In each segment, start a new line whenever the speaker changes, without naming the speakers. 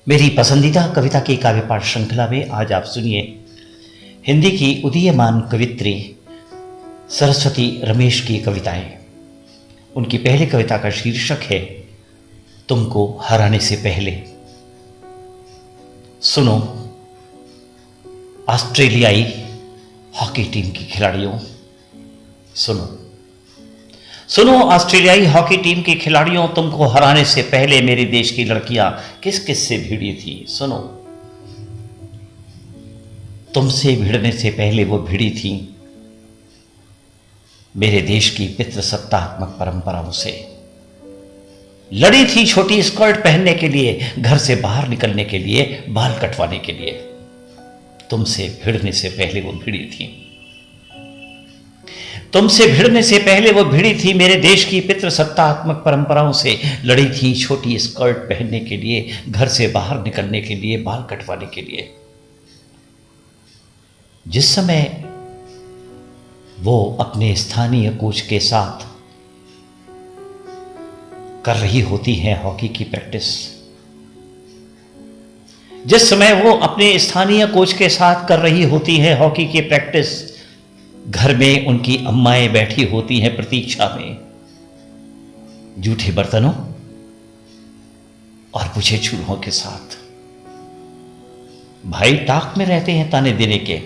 मेरी पसंदीदा कविता की काव्य पाठ श्रृंखला में आज आप सुनिए हिंदी की उदीयमान कवित्री सरस्वती रमेश की कविताएं। उनकी पहली कविता का शीर्षक है तुमको हराने से पहले। सुनो ऑस्ट्रेलियाई हॉकी टीम की खिलाड़ियों, सुनो ऑस्ट्रेलियाई हॉकी टीम के खिलाड़ियों, तुमको हराने से पहले मेरे देश की लड़कियां किस किस से भिड़ी थी। सुनो, तुमसे भिड़ने से पहले वो भिड़ी थी मेरे देश की पितृसत्तात्मक परंपराओं से। लड़ी थी छोटी स्कर्ट पहनने के लिए, घर से बाहर निकलने के लिए, बाल कटवाने के लिए। तुमसे भिड़ने से पहले वो भिड़ी थी। तुमसे भिड़ने से पहले वो भिड़ी थी मेरे देश की पितृसत्तात्मक परंपराओं से। लड़ी थी छोटी स्कर्ट पहनने के लिए, घर से बाहर निकलने के लिए, बाल कटवाने के लिए। जिस समय वो अपने स्थानीय कोच के साथ कर रही होती हैं हॉकी की प्रैक्टिस, जिस समय वो अपने स्थानीय कोच के साथ कर रही होती है हॉकी की प्रैक्टिस, घर में उनकी अम्माएं बैठी होती हैं प्रतीक्षा में, जूठे बर्तनों और बुझे चूल्हों के साथ। भाई ताक में रहते हैं ताने देने के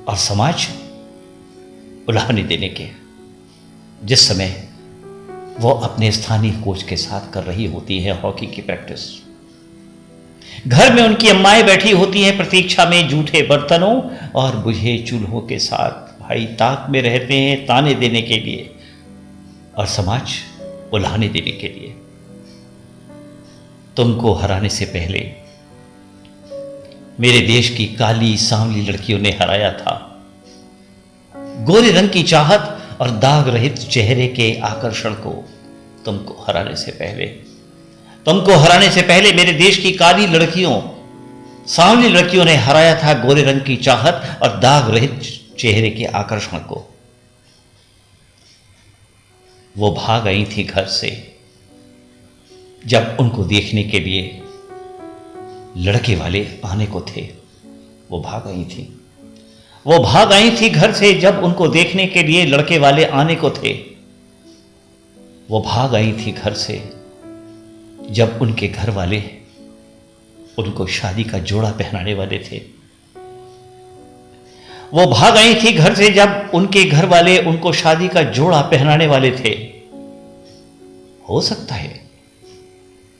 और समाज उलाहने देने के। जिस समय वो अपने स्थानीय कोच के साथ कर रही होती है हॉकी की प्रैक्टिस, घर में उनकी अम्माएं बैठी होती हैं प्रतीक्षा में, जूठे बर्तनों और बुझे चूल्हों के साथ। भाई ताक में रहते हैं ताने देने के लिए और समाज उलाहने देने के लिए। तुमको हराने से पहले मेरे देश की काली सांवली लड़कियों ने हराया था गोरे रंग की चाहत और दाग रहित चेहरे के आकर्षण को। तुमको हराने से पहले मेरे देश की काली लड़कियों, सांवली लड़कियों ने हराया था गोरे रंग की चाहत और दाग रहित चेहरे के आकर्षण को। वो भाग आई थी घर से जब उनको देखने के लिए लड़के वाले आने को थे। वो भाग आई थी घर से जब उनको देखने के लिए लड़के वाले आने को थे। वो भाग आई थी घर से जब उनके घर वाले उनको शादी का जोड़ा पहनाने वाले थे। वो भाग आई थी घर से जब उनके घर वाले उनको शादी का जोड़ा पहनाने वाले थे। हो सकता है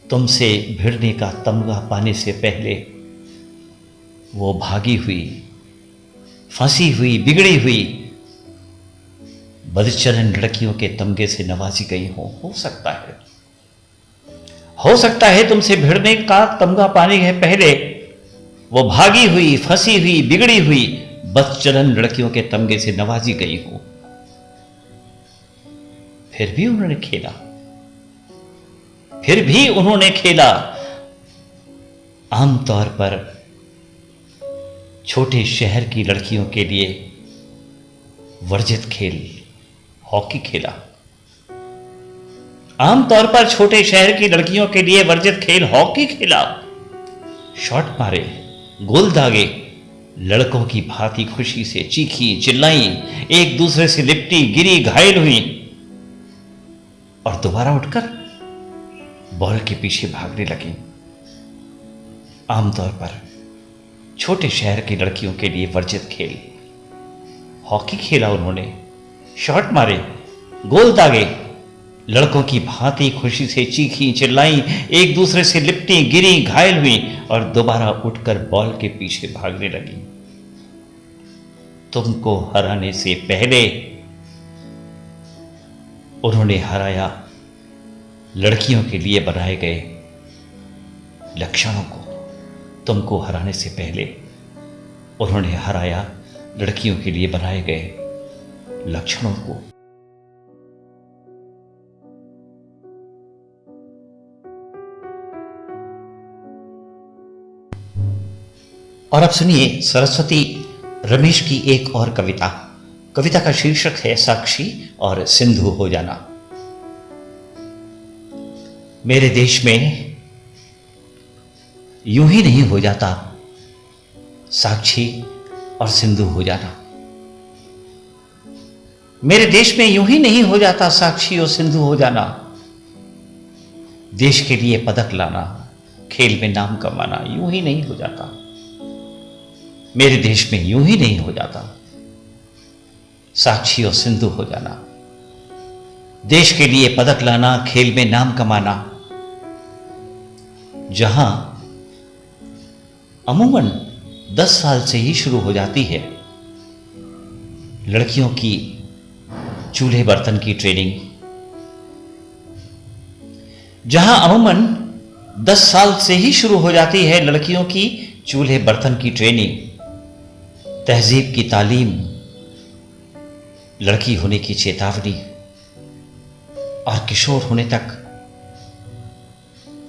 तुमसे भिड़ने का तमगा पाने से पहले वो भागी हुई, फंसी हुई, बिगड़ी हुई बदचलन लड़कियों के तमगे से नवाजी गई हो। हो सकता है तुमसे भिड़ने का तमगा पाने के पहले वो भागी हुई, फंसी हुई, बिगड़ी हुई बदचलन लड़कियों के तमगे से नवाजी गई हो। फिर भी उन्होंने खेला आमतौर पर छोटे शहर की लड़कियों के लिए वर्जित खेल हॉकी खेला। आमतौर पर छोटे शहर की लड़कियों के लिए वर्जित खेल हॉकी खेला। शॉट मारे, गोल दागे, लड़कों की भांति खुशी से चीखी, चिल्लाई, एक दूसरे से लिपटी, गिरी, घायल हुई और दोबारा उठकर बॉल के पीछे भागने लगी। आमतौर पर छोटे शहर की लड़कियों के लिए वर्जित खेल हॉकी खेला उन्होंने। शॉट मारे, गोल दागे, लड़कों की भांति खुशी से चीखी, चिल्लाई, एक दूसरे से लिपटी, गिरी, घायल हुई और दोबारा उठकर बॉल के पीछे भागने लगी। तुमको हराने से पहले उन्होंने हराया लड़कियों के लिए बनाए गए लक्षणों को। तुमको हराने से पहले उन्होंने हराया लड़कियों के लिए बनाए गए लक्षणों को। और अब सुनिए सरस्वती रमेश की एक और कविता। कविता का शीर्षक है साक्षी और सिंधु हो जाना। मेरे देश में यूं ही नहीं हो जाता साक्षी और सिंधु हो जाना। मेरे देश में यूं ही नहीं हो जाता साक्षी और सिंधु हो जाना। देश के लिए पदक लाना, खेल में नाम कमाना यूं ही नहीं हो जाता। मेरे देश में यूं ही नहीं हो जाता साक्षी और सिंधु हो जाना। देश के लिए पदक लाना, खेल में नाम कमाना, जहां अमूमन 10 साल से ही शुरू हो जाती है लड़कियों की चूल्हे बर्तन की ट्रेनिंग, जहां अमूमन 10 साल से ही शुरू हो जाती है लड़कियों की चूल्हे बर्तन की ट्रेनिंग, तहजीब की तालीम, लड़की होने की चेतावनी और किशोर होने तक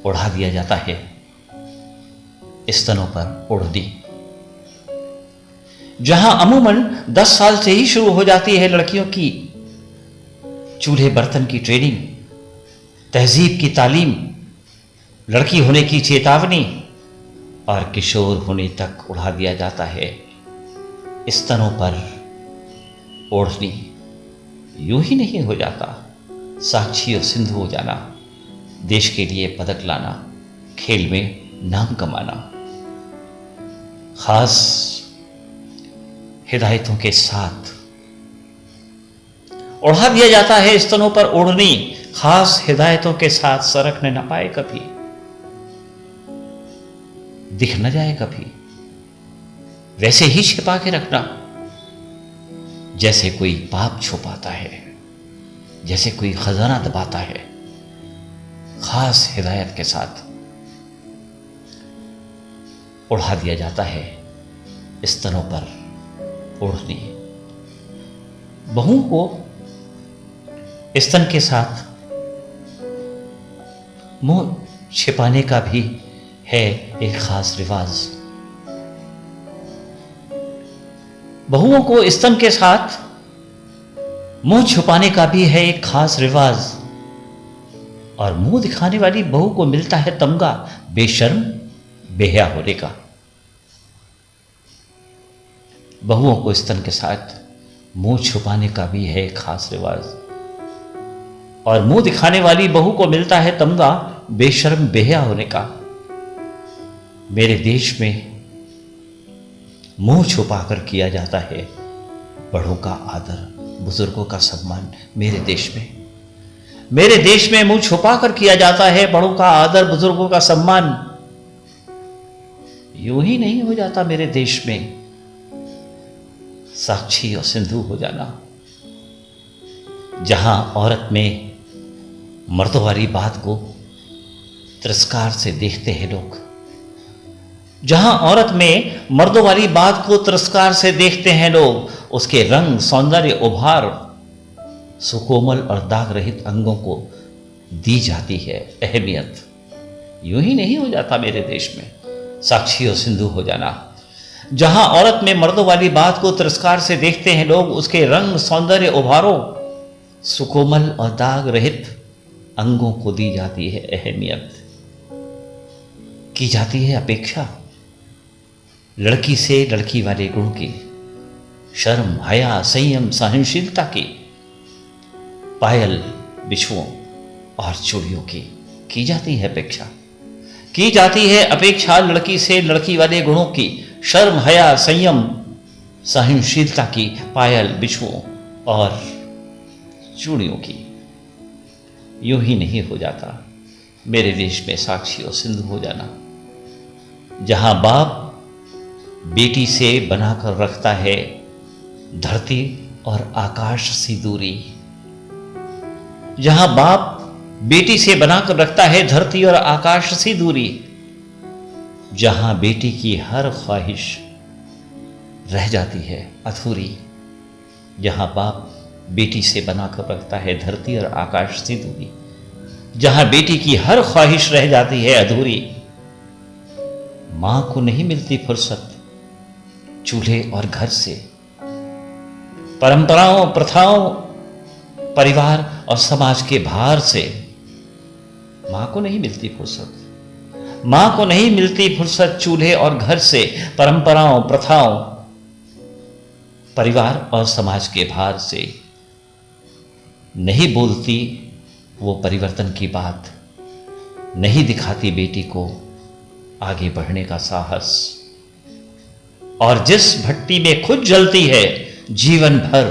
ओढ़ा दिया जाता है स्तनों पर ओढ़नी। जहां अमूमन 10 साल से ही शुरू हो जाती है लड़कियों की चूल्हे बर्तन की ट्रेनिंग, तहजीब की तालीम, लड़की होने की चेतावनी और किशोर होने तक उड़ा दिया जाता है स्तनों पर ओढ़नी। यूं ही नहीं हो जाता साक्षी और सिंधु हो जाना, देश के लिए पदक लाना, खेल में नाम कमाना। खास हिदायतों के साथ ओढ़ा दिया जाता है स्तनों पर ओढ़नी, खास हिदायतों के साथ सरकने न पाए कभी, दिख न जाए कभी, वैसे ही छिपा के रखना जैसे कोई पाप छुपाता है, जैसे कोई खजाना दबाता है। खास हिदायत के साथ ओढ़ा दिया जाता है स्तनों पर ओढ़नी। बहू को स्तन के साथ मुंह छिपाने का भी है एक खास रिवाज। बहुओं को स्तन के साथ मुंह छुपाने का भी है एक खास रिवाज, और मुंह दिखाने वाली बहू को मिलता है तमगा बेशर्म बेहया होने का। बहुओं को स्तन के साथ मुंह छुपाने का भी है एक खास रिवाज, और मुंह दिखाने वाली बहू को मिलता है तमगा बेशर्म बेहया होने का। मेरे देश में मुंह छुपाकर किया जाता है बड़ों का आदर, बुजुर्गों का सम्मान। मेरे देश में मुंह छुपाकर किया जाता है बड़ों का आदर, बुजुर्गों का सम्मान। यूं ही नहीं हो जाता मेरे देश में साक्षी और सिंधु हो जाना, जहां औरत में मर्दों वाली बात को तिरस्कार से देखते हैं लोग, जहां औरत में मर्दों वाली बात को तिरस्कार से देखते हैं लोग, उसके रंग, सौंदर्य, उभार, सुकोमल और दाग रहित अंगों को दी जाती है अहमियत। यूं ही नहीं हो जाता मेरे देश में साक्षी और सिंधु हो जाना, जहां औरत में मर्दों वाली बात को तिरस्कार से देखते हैं लोग, उसके रंग, सौंदर्य, उभारों, सुकोमल और दाग रहित अंगों को दी जाती है अहमियत, की जाती है अपेक्षा। लड़की से लड़की वाले गुण की, शर्म, हया, संयम, सहनशीलता की, पायल, बिछुओं और चूड़ियों की जाती है अपेक्षा। की जाती है अपेक्षा लड़की से लड़की वाले गुणों की, शर्म, हया, संयम, सहनशीलता की, पायल, बिछुओं और चूड़ियों की। यूं ही नहीं हो जाता मेरे देश में साक्षी और सिंधु हो जाना, जहां बाप बेटी से बनाकर रखता है धरती और आकाश सी दूरी, जहां बाप बेटी से बनाकर रखता है धरती और आकाश सी दूरी, जहां बेटी की हर ख्वाहिश रह जाती है अधूरी, जहां बाप बेटी से बनाकर रखता है धरती और आकाश सी दूरी, जहां बेटी की हर ख्वाहिश रह जाती है अधूरी। मां को नहीं मिलती फुर्सत चूल्हे और घर से, परंपराओं, प्रथाओं, परिवार और समाज के भार से मां को नहीं मिलती फुर्सत। मां को नहीं मिलती फुर्सत चूल्हे और घर से, परंपराओं, प्रथाओं, परिवार और समाज के भार से। नहीं बोलती वो परिवर्तन की बात, नहीं दिखाती बेटी को आगे बढ़ने का साहस। और जिस भट्टी में खुद जलती है जीवन भर,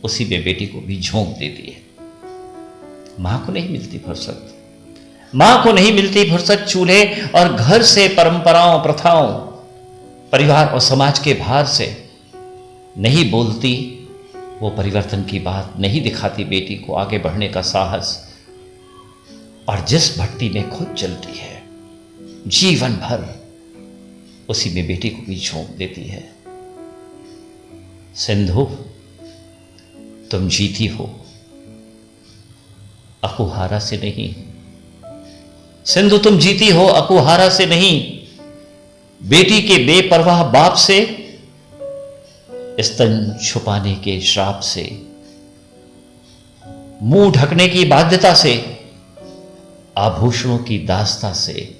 उसी में बेटी को भी झोंक देती है। मां को नहीं मिलती फुर्सत, मां को नहीं मिलती फुर्सत चूल्हे और घर से, परंपराओं, प्रथाओं, परिवार और समाज के भार से। नहीं बोलती वो परिवर्तन की बात, नहीं दिखाती बेटी को आगे बढ़ने का साहस। और जिस भट्टी में खुद जलती है जीवन भर, उसी में बेटी को भी झोंक देती है। सिंधु, तुम जीती हो, अकुहारा से नहीं। सिंधु, तुम जीती हो, अकुहारा से नहीं। बेटी के बेपरवाह बाप से, स्तन छुपाने के श्राप से, मुंह ढकने की बाध्यता से, आभूषणों की दास्ता से,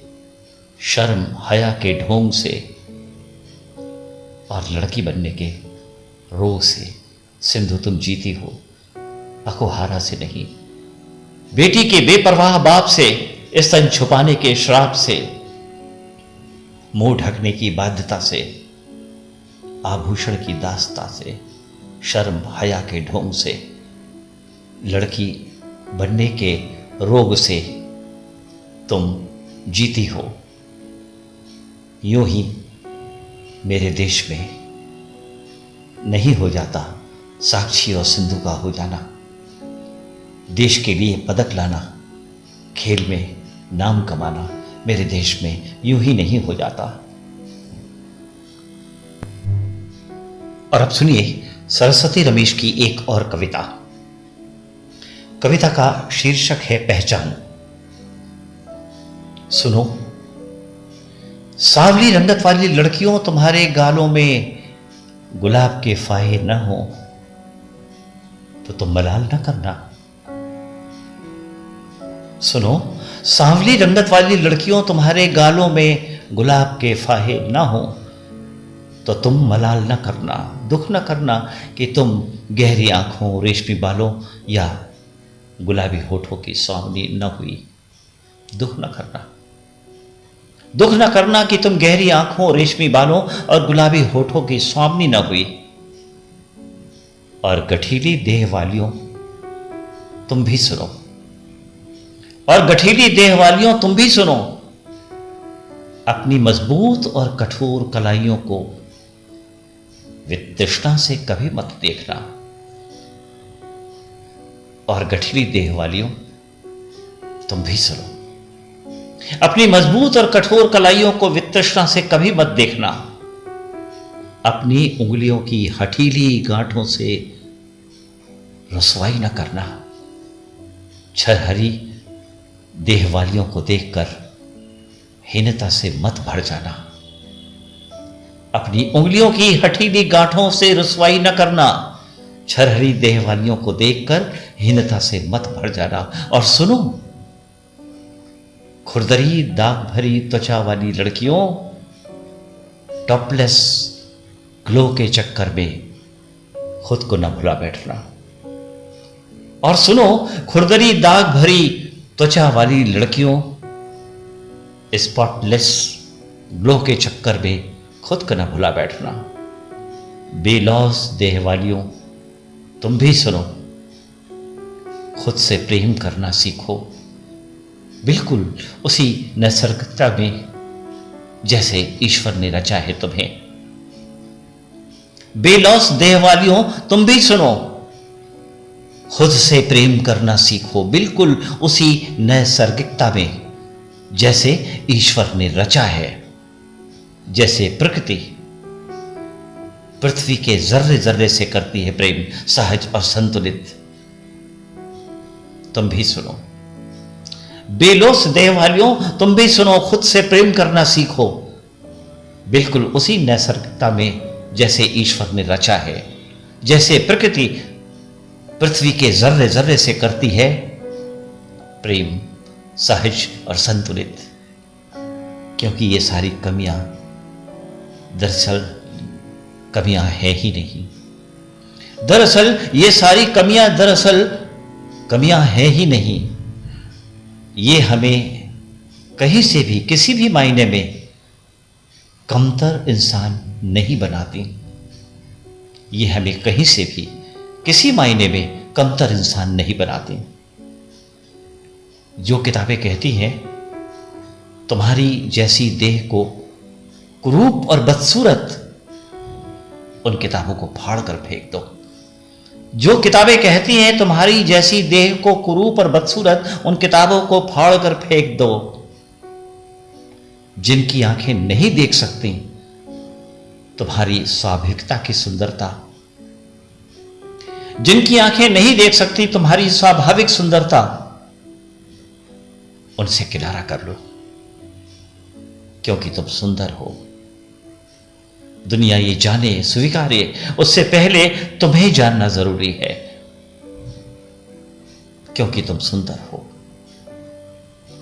शर्म हया के ढोंग से और लड़की बनने के रोग से। सिंधु, तुम जीती हो, अकुहारा से नहीं। बेटी के बेपरवाह बाप से, स्तन छुपाने के श्राप से, मुंह ढकने की बाध्यता से, आभूषण की दास्ता से, शर्म हया के ढोंग से, लड़की बनने के रोग से तुम जीती हो। यूं ही मेरे देश में नहीं हो जाता साक्षी और सिंधु का हो जाना। देश के लिए पदक लाना, खेल में नाम कमाना मेरे देश में यूं ही नहीं हो जाता। और अब सुनिए सरस्वती रमेश की एक और कविता। कविता का शीर्षक है पहचान। सुनो, सांवली रंगत वाली लड़कियों, तुम्हारे गालों में गुलाब के फाहे न हो तो तुम मलाल न करना। सुनो, सांवली रंगत वाली लड़कियों, तुम्हारे गालों में गुलाब के फाहे न हो तो तुम मलाल न करना, दुख न करना कि तुम गहरी आंखों, रेशमी बालों या गुलाबी होठों की स्वावनी न हुई। दुख न करना, दुख न करना कि तुम गहरी आंखों, रेशमी बालों और गुलाबी होठों की स्वावनी न हुई। और गठीली देह वालियों, तुम भी सुनो, और गठीली देह वालियों तुम भी सुनो, अपनी मजबूत और कठोर कलाइयों को वितृष्णा से कभी मत देखना। और गठीली देह वालियों तुम भी सुनो, अपनी मजबूत और कठोर कलाइयों को वितृष्णा से कभी मत देखना। अपनी उंगलियों की हठीली गांठों से रसवाई न करना। छरहरी देह वालियों को देखकर हीनता से मत भर जाना। अपनी उंगलियों की हठीली गांठों से रसवाई न करना। छरहरी देह वालियों को देखकर हीनता से मत भर जाना। और सुनो, खुरदरी दाग भरी त्वचा वाली लड़कियों, टॉपलेस ग्लो के चक्कर में खुद को न भुला बैठना। और सुनो, खुरदरी दाग भरी त्वचा वाली लड़कियों, स्पॉटलेस ग्लो के चक्कर में खुद को न भुला बैठना। बेलौस देह वालियों तुम भी सुनो, खुद से प्रेम करना सीखो, बिल्कुल उसी नैसर्गिकता में जैसे ईश्वर ने रचा है तुम्हें। बेलौस देह वालियों तुम भी सुनो, खुद से प्रेम करना सीखो, बिल्कुल उसी नैसर्गिकता में जैसे ईश्वर ने रचा है। जैसे प्रकृति पृथ्वी के जर्रे जर्रे से करती है प्रेम, सहज और संतुलित, तुम भी सुनो। बेलोस देह वालियों तुम भी सुनो, खुद से प्रेम करना सीखो, बिल्कुल उसी नैसर्गिकता में जैसे ईश्वर ने रचा है। जैसे प्रकृति पृथ्वी के जर्रे जर्रे से करती है प्रेम, सहज और संतुलित। क्योंकि ये सारी कमियां दरअसल कमियां है ही नहीं। दरअसल ये सारी कमियां है ही नहीं। ये हमें कहीं से भी किसी भी मायने में कमतर इंसान नहीं बनाती। ये हमें कहीं से भी किसी मायने में कमतर इंसान नहीं बनाती। जो किताबें कहती हैं तुम्हारी जैसी देह को कुरूप और बदसूरत, उन किताबों को फाड़ कर फेंक दो। जो किताबें कहती हैं तुम्हारी जैसी देह को कुरूप और बदसूरत, उन किताबों को फाड़ कर फेंक दो। जिनकी आंखें नहीं देख सकती तुम्हारी स्वाभाविकता की सुंदरता, जिनकी आंखें नहीं देख सकती तुम्हारी स्वाभाविक सुंदरता, उनसे किनारा कर लो, क्योंकि तुम सुंदर हो। दुनिया ये जाने स्वीकारे उससे पहले तुम्हें जानना जरूरी है, क्योंकि तुम सुंदर हो।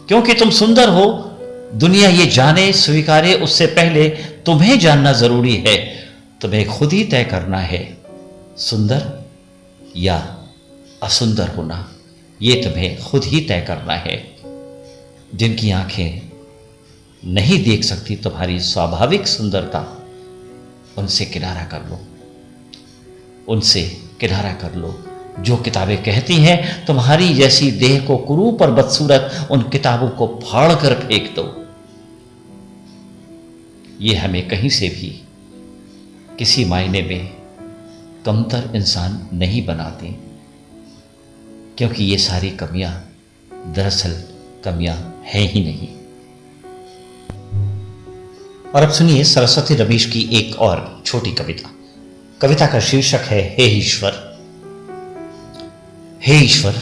क्योंकि तुम सुंदर हो, दुनिया ये जाने स्वीकारे उससे पहले तुम्हें जानना जरूरी है। तुम्हें खुद ही तय करना है सुंदर या असुंदर होना। ये तुम्हें खुद ही तय करना है। जिनकी आंखें नहीं देख सकती तुम्हारी स्वाभाविक सुंदरता, उनसे किनारा कर लो, उनसे किनारा कर लो। जो किताबें कहती हैं तुम्हारी जैसी देह को कुरूप और बदसूरत, उन किताबों को फाड़ कर फेंक दो। ये हमें कहीं से भी किसी मायने में कमतर इंसान नहीं बनाती, क्योंकि ये सारी कमियां दरअसल कमियां हैं ही नहीं। और अब सुनिए सरस्वती रमेश की एक और छोटी कविता। कविता का शीर्षक है हे ईश्वर। हे ईश्वर,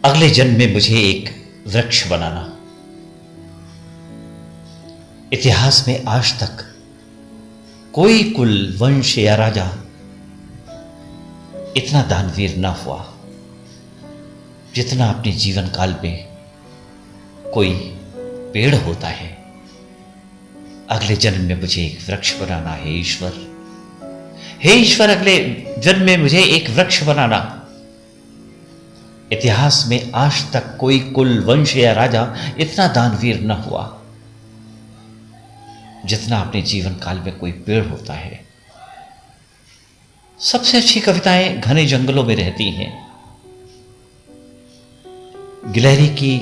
अगले जन्म में मुझे एक वृक्ष बनाना। इतिहास में आज तक कोई कुल, वंश या राजा इतना दानवीर ना हुआ जितना अपने जीवन काल में कोई पेड़ होता है। अगले जन्म में मुझे एक वृक्ष बनाना है ईश्वर। हे ईश्वर, अगले जन्म में मुझे एक वृक्ष बनाना। इतिहास में आज तक कोई कुल, वंश या राजा इतना दानवीर न हुआ जितना अपने जीवन काल में कोई पेड़ होता है। सबसे अच्छी कविताएं घने जंगलों में रहती हैं। गिलहरी की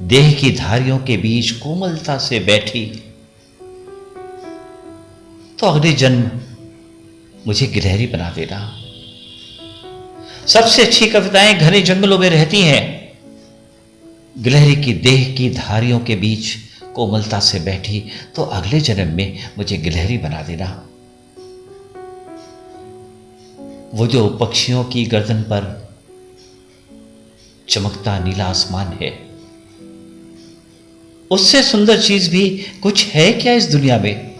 देह की धारियों के बीच कोमलता से बैठी, तो अगले जन्म मुझे गिलहरी बना देना। सबसे अच्छी कविताएं घने जंगलों में रहती हैं। गिलहरी की देह की धारियों के बीच कोमलता से बैठी, तो अगले जन्म में मुझे गिलहरी बना देना। वो जो पक्षियों की गर्दन पर चमकता नीला आसमान है, उससे सुंदर चीज भी कुछ है क्या इस दुनिया में?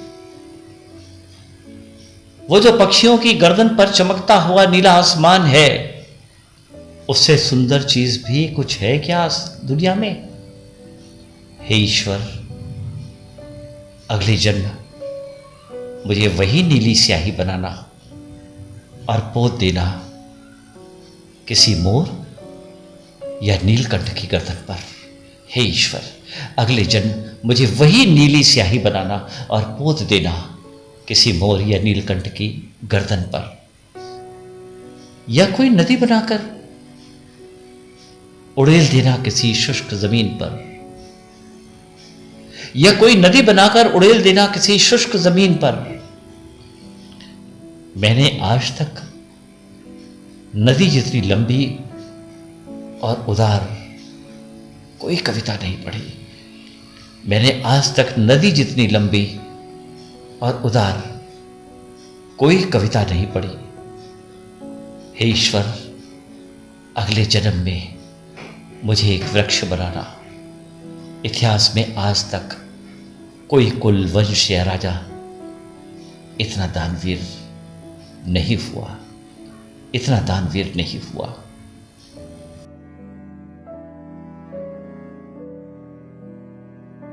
वो जो पक्षियों की गर्दन पर चमकता हुआ नीला आसमान है, उससे सुंदर चीज भी कुछ है क्या इस दुनिया में? हे ईश्वर, अगले जन्म मुझे वही नीली स्याही बनाना और पोत देना किसी मोर या नीलकंठ की गर्दन पर। हे ईश्वर, अगले जन्म मुझे वही नीली स्याही बनाना और पोत देना किसी मोर या नीलकंठ की गर्दन पर, या कोई नदी बनाकर उड़ेल देना किसी शुष्क जमीन पर, या कोई नदी बनाकर उड़ेल देना किसी शुष्क जमीन पर। मैंने आज तक नदी जितनी लंबी और उदार कोई कविता नहीं पढ़ी। मैंने आज तक नदी जितनी लंबी और उदार कोई कविता नहीं पढ़ी। हे ईश्वर, अगले जन्म में मुझे एक वृक्ष बनाना। इतिहास में आज तक कोई कुल, वंश या राजा इतना दानवीर नहीं हुआ, इतना दानवीर नहीं हुआ।